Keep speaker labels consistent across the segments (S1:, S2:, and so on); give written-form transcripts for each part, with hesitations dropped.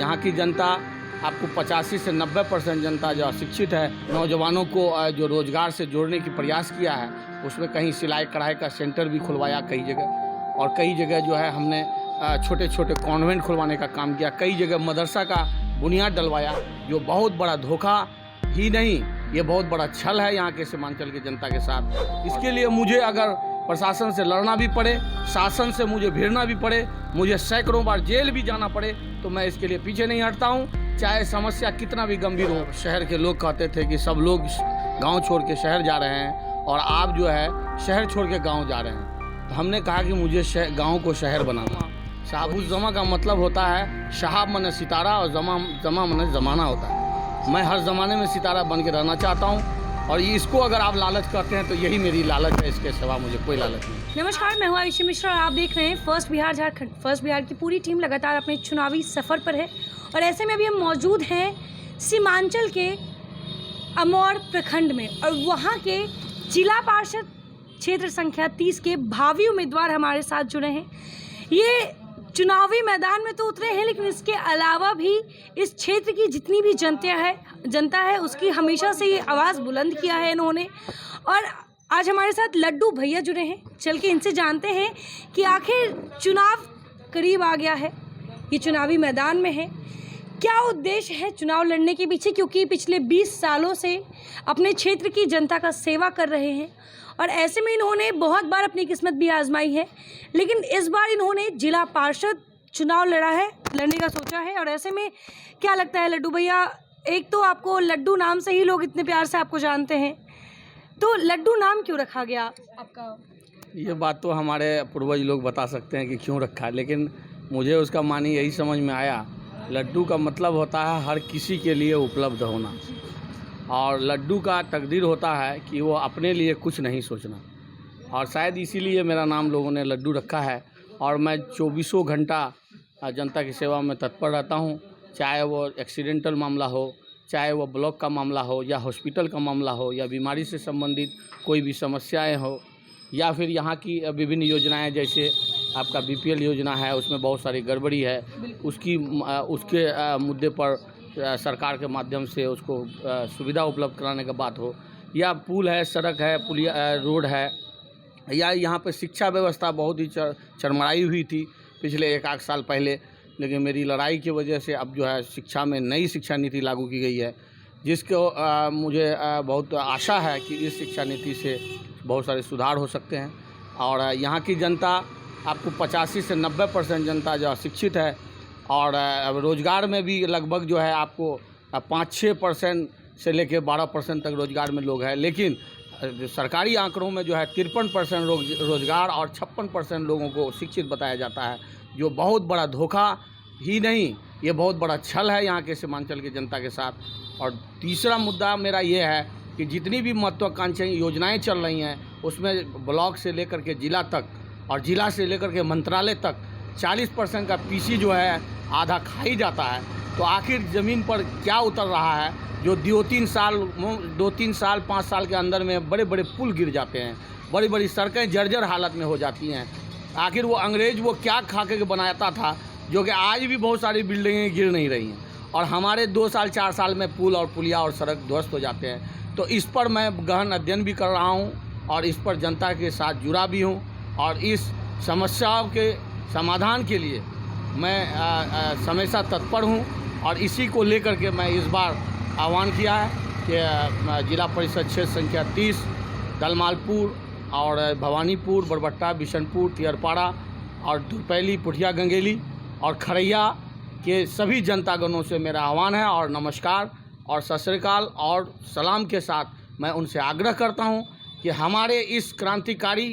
S1: यहाँ की जनता आपको 85 से 90% जनता जो अशिक्षित है। नौजवानों को जो रोजगार से जोड़ने की प्रयास किया है, उसमें कहीं सिलाई कढ़ाई का सेंटर भी खुलवाया कई जगह, और कई जगह जो है हमने छोटे छोटे कॉन्वेंट खुलवाने का काम किया। कई जगह मदरसा का बुनियाद डलवाया, जो बहुत बड़ा धोखा ही नहीं, ये बहुत बड़ा छल है यहाँ के सीमांचल की जनता के साथ। इसके लिए मुझे अगर प्रशासन से लड़ना भी पड़े, शासन से मुझे भिड़ना भी पड़े, मुझे सैकड़ों बार जेल भी जाना पड़े, तो मैं इसके लिए पीछे नहीं हटता हूँ, चाहे समस्या कितना भी गंभीर हो। शहर के लोग कहते थे कि सब लोग गांव छोड़ के शहर जा रहे हैं और आप जो है शहर छोड़ के गांव जा रहे हैं। तो हमने कहा कि मुझे गांव को शहर बनाना। शाहबुज जमा का मतलब होता है शहाब मने सितारा और जमा मने जमाना होता है। मैं हर ज़माने में सितारा बन के रहना चाहता हूँ, और इसको अगर आप लालच करते हैं तो यही मेरी लालच है, इसके सिवा मुझे कोई लालच नहीं।
S2: नमस्कार, मैं हूं आयुषी मिश्रा और आप देख रहे हैं फर्स्ट बिहार झारखंड। फर्स्ट बिहार की पूरी टीम लगातार अपने चुनावी सफ़र पर है, और ऐसे में अभी हम मौजूद हैं सीमांचल के अमौर प्रखंड में, और वहां के जिला पार्षद क्षेत्र संख्या 30 के भावी उम्मीदवार हमारे साथ जुड़े हैं। ये चुनावी मैदान में तो उतरे हैं, लेकिन इसके अलावा भी इस क्षेत्र की जितनी भी जनता है उसकी हमेशा से ये आवाज़ बुलंद किया है इन्होंने। और आज हमारे साथ लड्डू भैया जुड़े हैं, चल के इनसे जानते हैं कि आखिर चुनाव करीब आ गया है, ये चुनावी मैदान में है, क्या उद्देश्य है चुनाव लड़ने के पीछे, क्योंकि पिछले 20 सालों से अपने क्षेत्र की जनता का सेवा कर रहे हैं, और ऐसे में इन्होंने बहुत बार अपनी किस्मत भी आजमाई है, लेकिन इस बार इन्होंने जिला पार्षद चुनाव लड़ने का सोचा है। और ऐसे में क्या लगता है लड्डू भैया, एक तो आपको लड्डू नाम से ही लोग इतने प्यार से आपको जानते हैं, तो लड्डू नाम क्यों रखा गया आपका?
S1: ये बात तो हमारे पूर्वज लोग बता सकते हैं कि क्यों रखा है, लेकिन मुझे उसका मानी यही समझ में आया, लड्डू का मतलब होता है हर किसी के लिए उपलब्ध होना, और लड्डू का तकदीर होता है कि वो अपने लिए कुछ नहीं सोचना, और शायद इसीलिए मेरा नाम लोगों ने लड्डू रखा है। और मैं 24 घंटा जनता की सेवा में तत्पर रहता हूँ, चाहे वो एक्सीडेंटल मामला हो, चाहे वो ब्लॉक का मामला हो, या हॉस्पिटल का मामला हो, या बीमारी से संबंधित कोई भी समस्याएं हो, या फिर यहाँ की विभिन्न योजनाएं, जैसे आपका BPL योजना है, उसमें बहुत सारी गड़बड़ी है, उसके मुद्दे पर सरकार के माध्यम से उसको सुविधा उपलब्ध कराने का बात हो, या पुल है, सड़क है, पुलिया रोड है, या यहाँ पे शिक्षा व्यवस्था बहुत ही चरमराई हुई थी पिछले 1-8 साल पहले, लेकिन मेरी लड़ाई की वजह से अब जो है शिक्षा में नई शिक्षा नीति लागू की गई है, जिसको मुझे बहुत आशा है कि इस शिक्षा नीति से बहुत सारे सुधार हो सकते हैं। और यहाँ की जनता आपको 85 से 90% जनता जो अशिक्षित है, और रोज़गार में भी लगभग जो है आपको 5-6% से लेकर 12% तक रोज़गार में लोग हैं, लेकिन सरकारी आंकड़ों में जो है 53% रोज़गार और 56% लोगों को शिक्षित बताया जाता है, जो बहुत बड़ा धोखा ही नहीं, ये बहुत बड़ा छल है यहाँ के सीमांचल की जनता के साथ। और तीसरा मुद्दा मेरा ये है कि जितनी भी महत्वाकांक्षी योजनाएं चल रही हैं, उसमें ब्लॉक से लेकर के ज़िला तक, और ज़िला से लेकर के मंत्रालय तक 40% का PC जो है आधा खा ही जाता है। तो आखिर ज़मीन पर क्या उतर रहा है, जो 2-3 साल 5 साल के अंदर में बड़े बड़े पुल गिर जाते हैं, बड़ी बड़ी सड़कें जर्जर हालत में हो जाती हैं। आखिर वो अंग्रेज़ वो क्या खा के बनाता था, जो कि आज भी बहुत सारी बिल्डिंगें गिर नहीं रही हैं, और हमारे 2 साल 4 साल में पुल और पुलिया और सड़क ध्वस्त हो जाते हैं। तो इस पर मैं गहन अध्ययन भी कर रहा हूँ, और इस पर जनता के साथ जुड़ा भी हूँ, और इस समस्याओं के समाधान के लिए मैं हमेशा तत्पर हूँ। और इसी को लेकर के मैं इस बार आह्वान किया है कि जिला परिषद क्षेत्र संख्या 30 दलमालपुर और भवानीपुर, बरबट्टा, बिशनपुर, तियरपाड़ा और दुरपैली, पुठिया गंगेली और खरैया के सभी जनतागणों से मेरा आह्वान है, और नमस्कार और सत श्री अकाल और सलाम के साथ मैं उनसे आग्रह करता हूं कि हमारे इस क्रांतिकारी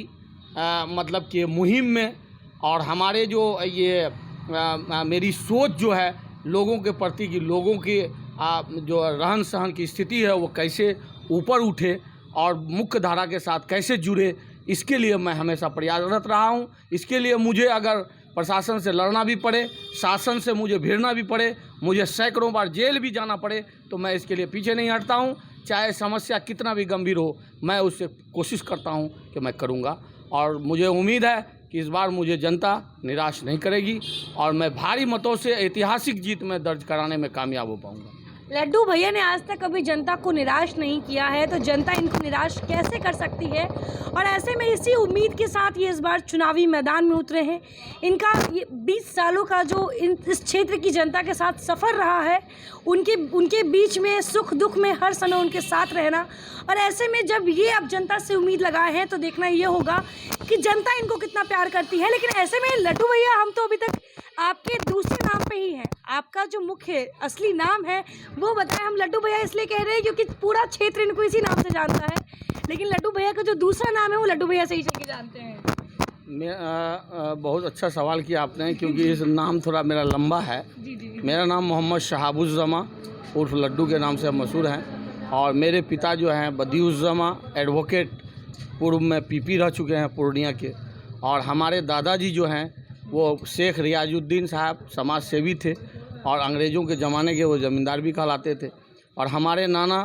S1: मतलब कि मुहिम में, और हमारे जो ये मेरी सोच जो है लोगों के प्रति कि लोगों के जो रहन सहन की स्थिति है वो कैसे ऊपर उठे और मुख्य धारा के साथ कैसे जुड़े, इसके लिए मैं हमेशा प्रयासरत रहा हूँ। इसके लिए मुझे अगर प्रशासन से लड़ना भी पड़े, शासन से मुझे भिड़ना भी पड़े, मुझे सैकड़ों बार जेल भी जाना पड़े, तो मैं इसके लिए पीछे नहीं हटता हूँ, चाहे समस्या कितना भी गंभीर हो, मैं उससे कोशिश करता हूँ कि मैं करूँगा। और मुझे उम्मीद है कि इस बार मुझे जनता निराश नहीं करेगी और मैं भारी मतों से ऐतिहासिक जीत में दर्ज कराने में कामयाब हो पाऊंगा।
S2: लड्डू भैया ने आज तक कभी जनता को निराश नहीं किया है, तो जनता इनको निराश कैसे कर सकती है। और ऐसे में इसी उम्मीद के साथ ये इस बार चुनावी मैदान में उतरे हैं। इनका ये 20 सालों का जो इस क्षेत्र की जनता के साथ सफ़र रहा है, उनके बीच में सुख दुख में हर समय उनके साथ रहना। और ऐसे में जब ये अब जनता से उम्मीद लगाए हैं तो देखना ये होगा कि जनता इनको कितना प्यार करती है। लेकिन ऐसे में लड्डू भैया, हम तो अभी तक आपके दूसरे नाम पे ही हैं, आपका जो मुख्य असली नाम है वो बताएं। हम लड्डू भैया इसलिए कह रहे हैं क्योंकि पूरा क्षेत्र इनको इसी नाम से जानता है, लेकिन लड्डू भैया का जो दूसरा नाम है वो लड्डू भैया से ही चल के जानते हैं।
S1: बहुत अच्छा सवाल किया आपने, क्योंकि इस नाम थोड़ा मेरा लंबा है।
S2: जी।
S1: मेरा नाम मोहम्मद शहाबुज़्ज़मा उर्फ लड्डू के नाम से मशहूर हैं। और मेरे पिता जो हैं बदियुज़्ज़मा एडवोकेट, पूर्व में पीपी रह चुके हैं पूर्णिया के। और हमारे दादाजी जो हैं वो शेख रियाजुद्दीन साहब समाज सेवी थे और अंग्रेज़ों के ज़माने के वो ज़मींदार भी कहलाते थे। और हमारे नाना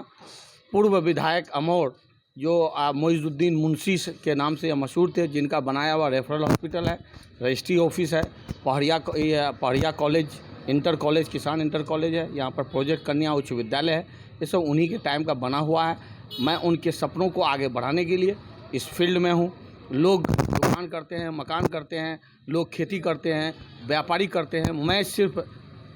S1: पूर्व विधायक अमोर जो मोइज़ुद्दीन मुंशी के नाम से मशहूर थे, जिनका बनाया हुआ रेफरल हॉस्पिटल है, रजिस्ट्री ऑफिस है, पहड़िया कॉलेज, इंटर कॉलेज, किसान इंटर कॉलेज है, यहाँ पर प्रोजेक्ट कन्या उच्च विद्यालय है। ये सब उन्हीं के टाइम का बना हुआ है। मैं उनके सपनों को आगे बढ़ाने के लिए इस फील्ड में हूँ। लोग दुकान करते हैं, मकान करते हैं, लोग खेती करते हैं, व्यापारी करते हैं, मैं सिर्फ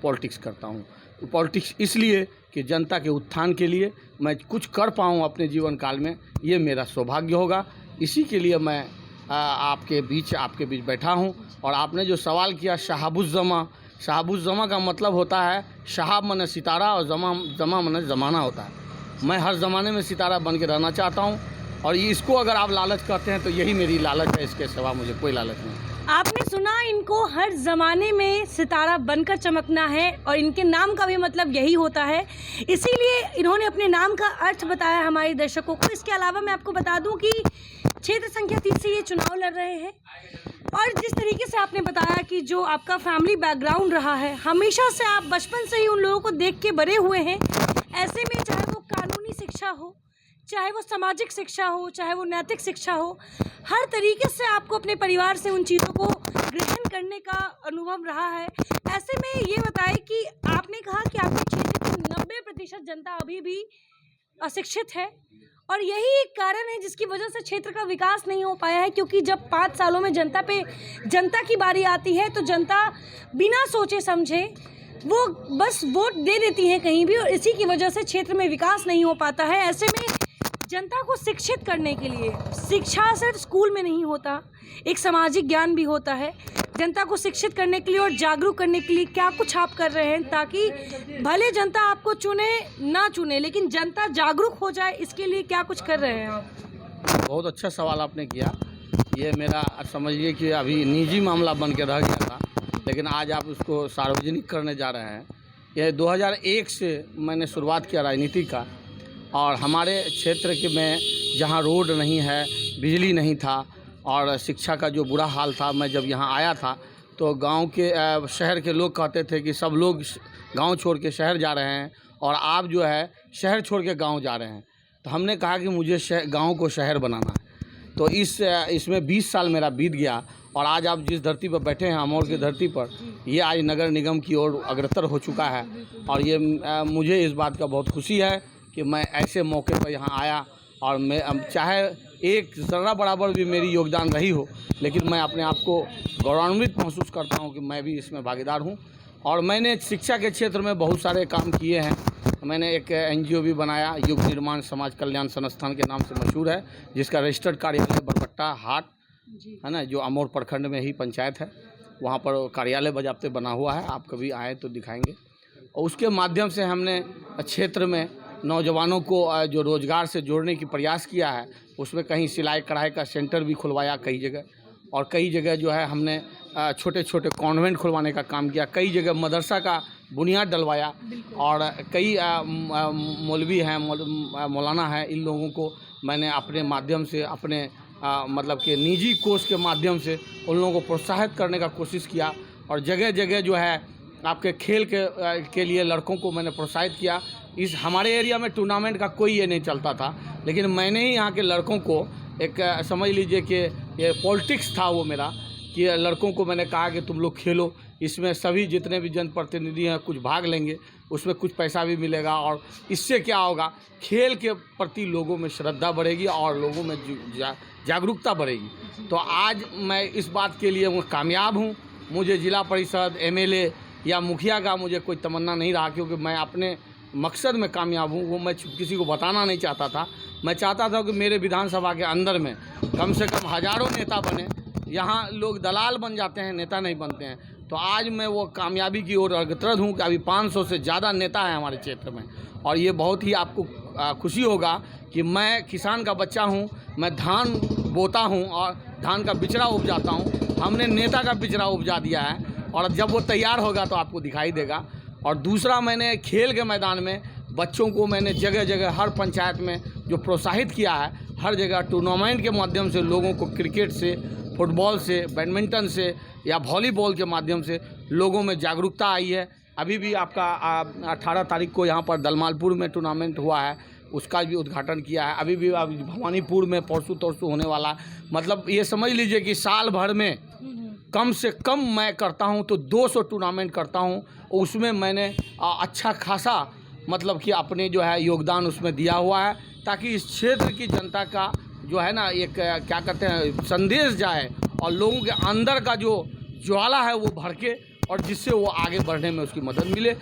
S1: पॉलिटिक्स करता हूँ। पॉलिटिक्स इसलिए कि जनता के उत्थान के लिए मैं कुछ कर पाऊँ अपने जीवन काल में, ये मेरा सौभाग्य होगा। इसी के लिए मैं आपके बीच बैठा हूँ। और आपने जो सवाल किया शहाबुज़्ज़मा का मतलब होता है, शहाब माने सितारा और जमा माने ज़माना होता है। मैं हर ज़माने में सितारा बन के रहना चाहता हूँ। और इसको अगर आप लालच कहते हैं तो यही मेरी लालच है, इसके सिवा मुझे कोई लालच नहीं।
S2: आपने सुना, इनको हर ज़माने में सितारा बनकर चमकना है और इनके नाम का भी मतलब यही होता है। इसीलिए इन्होंने अपने नाम का अर्थ बताया हमारे दर्शकों को। इसके अलावा मैं आपको बता दूं कि क्षेत्र संख्या 30 से ये चुनाव लड़ रहे हैं। और जिस तरीके से आपने बताया कि जो आपका फैमिली बैकग्राउंड रहा है, हमेशा से आप बचपन से ही उन लोगों को देख के बड़े हुए हैं। ऐसे में चाहे वो कानूनी शिक्षा हो, चाहे वो सामाजिक शिक्षा हो, चाहे वो नैतिक शिक्षा हो, हर तरीके से आपको अपने परिवार से उन चीज़ों को ग्रहण करने का अनुभव रहा है। ऐसे में ये बताएं कि आपने कहा कि आपके क्षेत्र की 90% जनता अभी भी अशिक्षित है और यही एक कारण है जिसकी वजह से क्षेत्र का विकास नहीं हो पाया है। क्योंकि जब 5 सालों में जनता की बारी आती है तो जनता बिना सोचे समझे वो बस वोट दे देती है कहीं भी, और इसी की वजह से क्षेत्र में विकास नहीं हो पाता है। ऐसे में जनता को शिक्षित करने के लिए शिक्षा सिर्फ स्कूल में नहीं होता, एक सामाजिक ज्ञान भी होता है। जनता को शिक्षित करने के लिए और जागरूक करने के लिए क्या कुछ आप कर रहे हैं ताकि भले जनता आपको चुने ना चुने लेकिन जनता जागरूक हो जाए, इसके लिए क्या कुछ कर रहे हैं आप?
S1: बहुत अच्छा सवाल आपने किया। ये मेरा समझिए कि अभी निजी मामला बन के रह गया था, लेकिन आज आप उसको सार्वजनिक करने जा रहे हैं। यह 2001 से मैंने शुरुआत किया राजनीति का। और हमारे क्षेत्र के में जहाँ रोड नहीं है, बिजली नहीं था और शिक्षा का जो बुरा हाल था, मैं जब यहाँ आया था तो गांव के शहर के लोग कहते थे कि सब लोग गांव छोड़ के शहर जा रहे हैं और आप जो है शहर छोड़ के गांव जा रहे हैं। तो हमने कहा कि मुझे गांव को शहर बनाना है। तो इसमें 20 साल मेरा बीत गया और आज आप जिस धरती पर बैठे हैं, अमोर की धरती पर, ये आज नगर निगम की ओर अग्रसर हो चुका है। और ये मुझे इस बात का बहुत खुशी है कि मैं ऐसे मौके पर यहाँ आया और मैं चाहे एक ज़रा बराबर भी मेरी योगदान रही हो, लेकिन मैं अपने आप को गौरवान्वित महसूस करता हूँ कि मैं भी इसमें भागीदार हूँ। और मैंने शिक्षा के क्षेत्र में बहुत सारे काम किए हैं। मैंने एक NGO भी बनाया, युग निर्माण समाज कल्याण संस्थान के नाम से मशहूर है, जिसका रजिस्टर्ड कार्यालय बरबट्टा हाट है ना, जो अमोर प्रखंड में ही पंचायत है, वहाँ पर कार्यालय बजाते बना हुआ है। आप कभी आए तो दिखाएंगे। और उसके माध्यम से हमने क्षेत्र में नौजवानों को जो रोज़गार से जोड़ने की प्रयास किया है, उसमें कहीं सिलाई कढ़ाई का सेंटर भी खुलवाया कई जगह, और कई जगह जो है हमने छोटे छोटे कॉन्वेंट खुलवाने का काम किया, कई जगह मदरसा का बुनियाद डलवाया। और कई मौलवी हैं, मौलाना हैं, इन लोगों को मैंने अपने माध्यम से, अपने मतलब कि निजी कोष के माध्यम से उन लोगों को प्रोत्साहित करने का कोशिश किया। और जगह जगह जो है आपके खेल के लिए लड़कों को मैंने प्रोत्साहित किया। इस हमारे एरिया में टूर्नामेंट का कोई ये नहीं चलता था, लेकिन मैंने ही यहाँ के लड़कों को एक समझ लीजिए कि ये पॉलिटिक्स था वो मेरा, कि लड़कों को मैंने कहा कि तुम लोग खेलो, इसमें सभी जितने भी जनप्रतिनिधि हैं कुछ भाग लेंगे, उसमें कुछ पैसा भी मिलेगा और इससे क्या होगा, खेल के प्रति लोगों में श्रद्धा बढ़ेगी और लोगों में जागरूकता बढ़ेगी। तो आज मैं इस बात के लिए कामयाब हूँ। मुझे जिला परिषद, एमएलए या मुखिया का मुझे कोई तमन्ना नहीं रहा, क्योंकि मैं अपने मकसद में कामयाब हूँ। वो मैं किसी को बताना नहीं चाहता था। मैं चाहता था कि मेरे विधानसभा के अंदर में कम से कम हज़ारों नेता बने। यहाँ लोग दलाल बन जाते हैं, नेता नहीं बनते हैं। तो आज मैं वो कामयाबी की ओर अग्रसर हूँ कि अभी 500 से ज़्यादा नेता हैं हमारे क्षेत्र में। और ये बहुत ही आपको खुशी होगा कि मैं किसान का बच्चा हूँ, मैं धान बोता हूँ और धान का बिचड़ा उपजाता हूँ। हमने नेता का बिचड़ा उपजा दिया है और जब वो तैयार होगा तो आपको दिखाई देगा। और दूसरा, मैंने खेल के मैदान में बच्चों को मैंने जगह जगह हर पंचायत में जो प्रोत्साहित किया है, हर जगह टूर्नामेंट के माध्यम से लोगों को क्रिकेट से, फुटबॉल से, बैडमिंटन से या वॉलीबॉल के माध्यम से लोगों में जागरूकता आई है। अभी भी आपका 18 तारीख को यहाँ पर दलमालपुर में टूर्नामेंट हुआ है, उसका भी उद्घाटन किया है। अभी भी भवानीपुर में परसों तरसों होने वाला। मतलब ये समझ लीजिए कि साल भर में कम से कम मैं करता हूँ तो 200 टूर्नामेंट करता हूँ। उसमें मैंने अच्छा खासा मतलब कि अपने जो है योगदान उसमें दिया हुआ है, ताकि इस क्षेत्र की जनता का जो है ना एक क्या कहते हैं संदेश जाए और लोगों के अंदर का जो ज्वाला है वो भड़के और जिससे वो आगे बढ़ने में उसकी मदद मिले।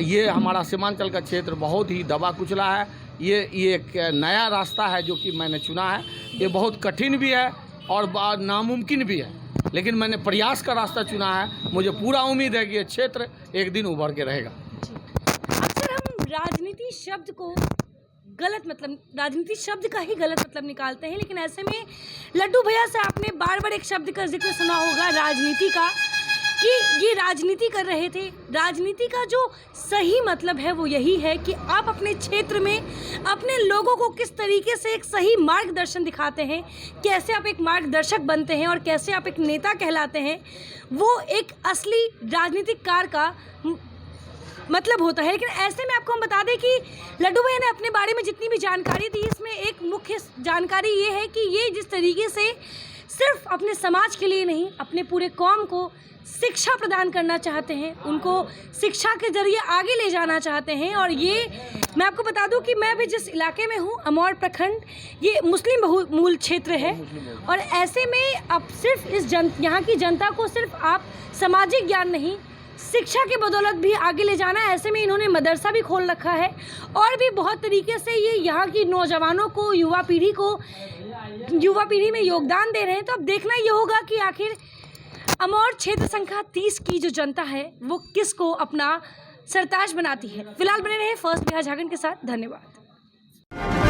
S1: ये हमारा सीमांचल का क्षेत्र बहुत ही दबा कुचला है। ये एक नया रास्ता है जो कि मैंने चुना है। ये बहुत कठिन भी है और नामुमकिन भी है, लेकिन मैंने प्रयास का रास्ता चुना है। मुझे पूरा उम्मीद है कि ये क्षेत्र एक दिन उभर के रहेगा।
S2: अक्सर हम राजनीति शब्द को गलत मतलब राजनीति शब्द का ही गलत मतलब निकालते हैं, लेकिन ऐसे में लड्डू भैया से आपने बार बार एक शब्द का जिक्र सुना होगा, राजनीति का, कि ये राजनीति कर रहे थे। राजनीति का जो सही मतलब है वो यही है कि आप अपने क्षेत्र में अपने लोगों को किस तरीके से एक सही मार्गदर्शन दिखाते हैं, कैसे आप एक मार्गदर्शक बनते हैं और कैसे आप एक नेता कहलाते हैं। वो एक असली राजनीतिक कार्य का मतलब होता है। लेकिन ऐसे में आपको हम बता दें कि लड्डू भैया ने अपने बारे में जितनी भी जानकारी दी, इसमें एक मुख्य जानकारी ये है कि ये जिस तरीके से सिर्फ अपने समाज के लिए नहीं, अपने पूरे कौम को शिक्षा प्रदान करना चाहते हैं, उनको शिक्षा के जरिए आगे ले जाना चाहते हैं। और ये मैं आपको बता दूं कि मैं भी जिस इलाके में हूं, अमौर प्रखंड, ये मुस्लिम बहुमूल क्षेत्र है। और ऐसे में अब सिर्फ यहाँ की जनता को सिर्फ आप सामाजिक ज्ञान नहीं, शिक्षा के बदौलत भी आगे ले जाना है। ऐसे में इन्होंने मदरसा भी खोल रखा है और भी बहुत तरीके से ये यहाँ की नौजवानों को, युवा पीढ़ी में योगदान दे रहे हैं। तो अब देखना ये होगा कि आखिर अमौर क्षेत्र संख्या 30 की जो जनता है वो किसको अपना सरताज बनाती है। फिलहाल बने रहे फर्स्ट बिहार झारखंड के साथ। धन्यवाद।